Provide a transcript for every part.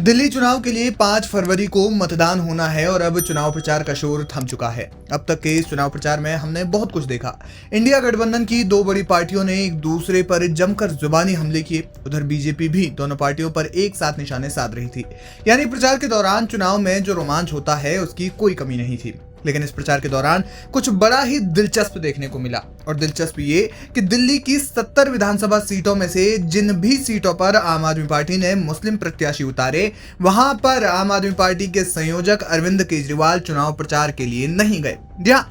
दिल्ली चुनाव के लिए 5 फरवरी को मतदान होना है और अब चुनाव प्रचार का शोर थम चुका है। अब तक के इस चुनाव प्रचार में हमने बहुत कुछ देखा। इंडिया गठबंधन की दो बड़ी पार्टियों ने एक दूसरे पर जमकर जुबानी हमले किए। उधर बीजेपी भी दोनों पार्टियों पर एक साथ निशाने साध रही थी। यानी प्रचार के दौरान चुनाव में जो रोमांच होता है उसकी कोई कमी नहीं थी। लेकिन इस प्रचार के दौरान कुछ बड़ा ही दिलचस्प देखने को मिला और दिलचस्प ये कि दिल्ली की 70 विधानसभा सीटों में से जिन भी सीटों पर आम आदमी पार्टी ने मुस्लिम प्रत्याशी उतारे, वहां पर आम आदमी पार्टी के संयोजक अरविंद केजरीवाल चुनाव प्रचार के लिए नहीं गए। जी हाँ,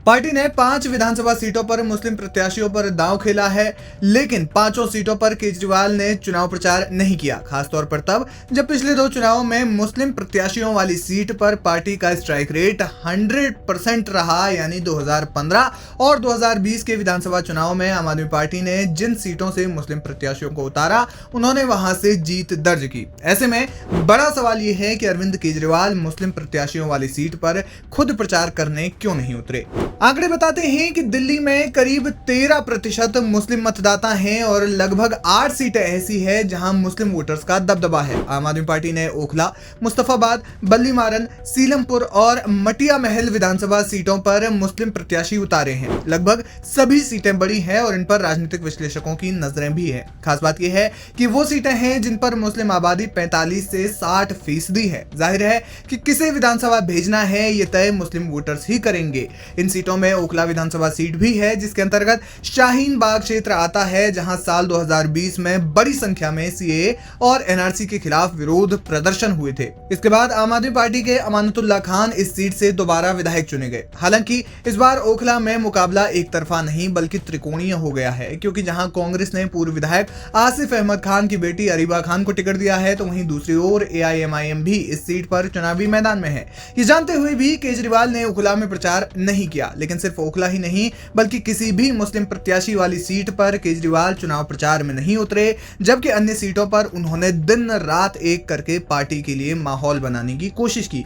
पार्टी ने 5 विधानसभा सीटों पर मुस्लिम प्रत्याशियों पर दांव खेला है, लेकिन 5 सीटों पर केजरीवाल ने चुनाव प्रचार नहीं किया। खासतौर पर तब जब पिछले 2 चुनावों में मुस्लिम प्रत्याशियों वाली सीट पर पार्टी का स्ट्राइक रेट 100% रहा। यानी 2015 और 2020 के विधानसभा चुनाव में आम आदमी पार्टी ने जिन सीटों से मुस्लिम प्रत्याशियों को उतारा, उन्होंने वहां से जीत दर्ज की। ऐसे में बड़ा सवाल यह है कि अरविंद केजरीवाल मुस्लिम प्रत्याशियों वाली सीट पर खुद प्रचार करने क्यों नहीं उतरे। आंकड़े बताते हैं कि दिल्ली में करीब 13% मुस्लिम मतदाता हैं और लगभग 8 सीटें ऐसी हैं जहां मुस्लिम वोटर्स का दबदबा है। आम आदमी पार्टी ने ओखला, मुस्तफाबाद, बल्लीमारन, सीलमपुर और मटिया महल विधानसभा सीटों पर मुस्लिम प्रत्याशी उतारे हैं। लगभग सभी सीटें बड़ी हैं और इन पर राजनीतिक विश्लेषकों की नजरें भी है। खास बात यह है कि वो सीटें हैं जिन पर मुस्लिम आबादी 45 से 60% है। जाहिर है कि किसे विधानसभा भेजना है ये तय मुस्लिम वोटर्स ही करेंगे। इन सीटों में ओखला विधानसभा सीट भी है, जिसके अंतर्गत शाहीन बाग क्षेत्र आता है, जहां साल 2020 में बड़ी संख्या में सीएए और एनआरसी के खिलाफ विरोध प्रदर्शन हुए थे। इसके बाद आम आदमी पार्टी के अमानतुल्लाह खान इस सीट से दोबारा विधायक चुने गए। हालांकि इस बार ओखला में मुकाबला एक तरफा नहीं बल्कि त्रिकोणीय हो गया है, क्योंकि जहां कांग्रेस ने पूर्व विधायक आसिफ अहमद खान की बेटी अरीबा खान को टिकट दिया है, तो वहीं दूसरी ओर एआईएमआईएम भी इस सीट पर चुनावी मैदान में है। ये जानते हुए भी केजरीवाल ने ओखला में प्रचार नहीं किया। लेकिन सिर्फ ओखला ही नहीं बल्कि किसी भी मुस्लिम प्रत्याशी वाली सीट पर केजरीवाल चुनाव प्रचार में नहीं उतरे, जबकि अन्य सीटों पर उन्होंने दिन रात एक करके पार्टी के लिए माहौल बनाने की कोशिश की।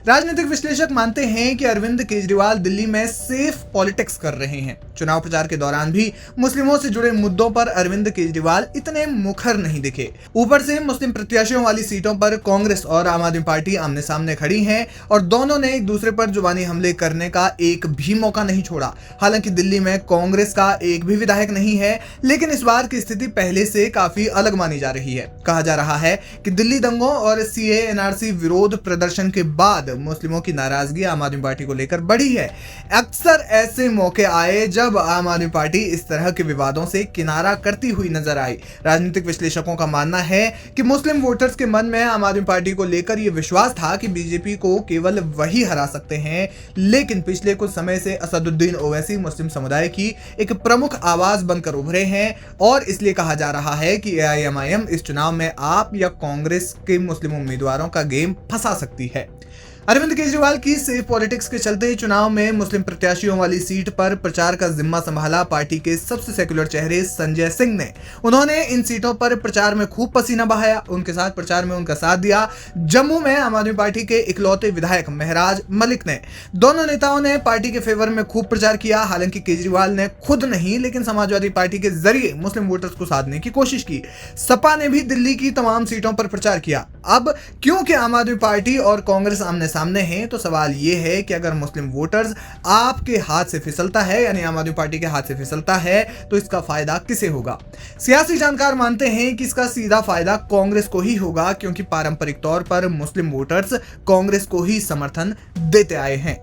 राजनीतिक विश्लेषक मानते हैं कि अरविंद केजरीवाल दिल्ली में सेफ पॉलिटिक्स कर रहे हैं। चुनाव प्रचार के दौरान भी मुस्लिमों से जुड़े मुद्दों पर अरविंद केजरीवाल इतने मुखर नहीं दिखे। ऊपर से मुस्लिम प्रत्याशियों वाली सीटों पर कांग्रेस और आम आदमी पार्टी आमने सामने खड़ी हैं और दोनों ने एक दूसरे पर जुबानी हमले करने का एक भी मौका नहीं छोड़ा। हालांकि दिल्ली में कांग्रेस का एक भी विधायक नहीं है, लेकिन इस बार की स्थिति पहले से काफी अलग मानी जा रही है। कहा जा रहा है कि दिल्ली दंगों और सीएए एनआरसी विरोध प्रदर्शन के बाद मुस्लिमों की नाराजगी आम आदमी पार्टी को लेकर बढ़ी है। अक्सर ऐसे मौके आए जब आम आदमी पार्टी इस तरह के विवादों से किनारा करती हुई नजर आई। राजनीतिक विश्लेषकों का मानना है कि मुस्लिम वोटर्स के मन में आम आदमी पार्टी को लेकर यह विश्वास था कि बीजेपी को केवल वही हरा सकते हैं, लेकिन पिछले कुछ समय से असदुद्दीन ओवैसी मुस्लिम समुदाय की एक प्रमुख आवाज बनकर उभरे हैं और इसलिए कहा जा रहा है कि एआईएमआईएम इस चुनाव में आप या कांग्रेस के मुस्लिम उम्मीदवारों का गेम फंसा सकती है। अरविंद केजरीवाल की सेफ पॉलिटिक्स के चलते चुनाव में मुस्लिम प्रत्याशियों वाली सीट पर प्रचार का जिम्मा संभाला पार्टी के सबसे सेक्युलर चेहरे संजय सिंह ने। उन्होंने इन सीटों पर प्रचार में खूब पसीना बहाया, उनके साथ प्रचार में उनका साथ दिया। जम्मू में आम आदमी पार्टी के इकलौते विधायक महराज मलिक ने, दोनों नेताओं ने पार्टी के फेवर में खूब प्रचार किया। हालांकि केजरीवाल ने खुद नहीं लेकिन समाजवादी पार्टी के जरिए मुस्लिम वोटर्स को साधने की कोशिश की। सपा ने भी दिल्ली की तमाम सीटों पर प्रचार किया। अब क्योंकि आम आदमी पार्टी और कांग्रेस आमने सामने हैं, तो सवाल यह है कि अगर मुस्लिम वोटर्स आपके हाथ से फिसलता है, यानी आम आदमी पार्टी के हाथ से फिसलता है, तो इसका फायदा किसे होगा? सियासी जानकार मानते हैं कि इसका सीधा फायदा कांग्रेस को ही होगा, क्योंकि पारंपरिक तौर पर मुस्लिम वोटर्स कांग्रेस को ही समर्थन देते आए हैं।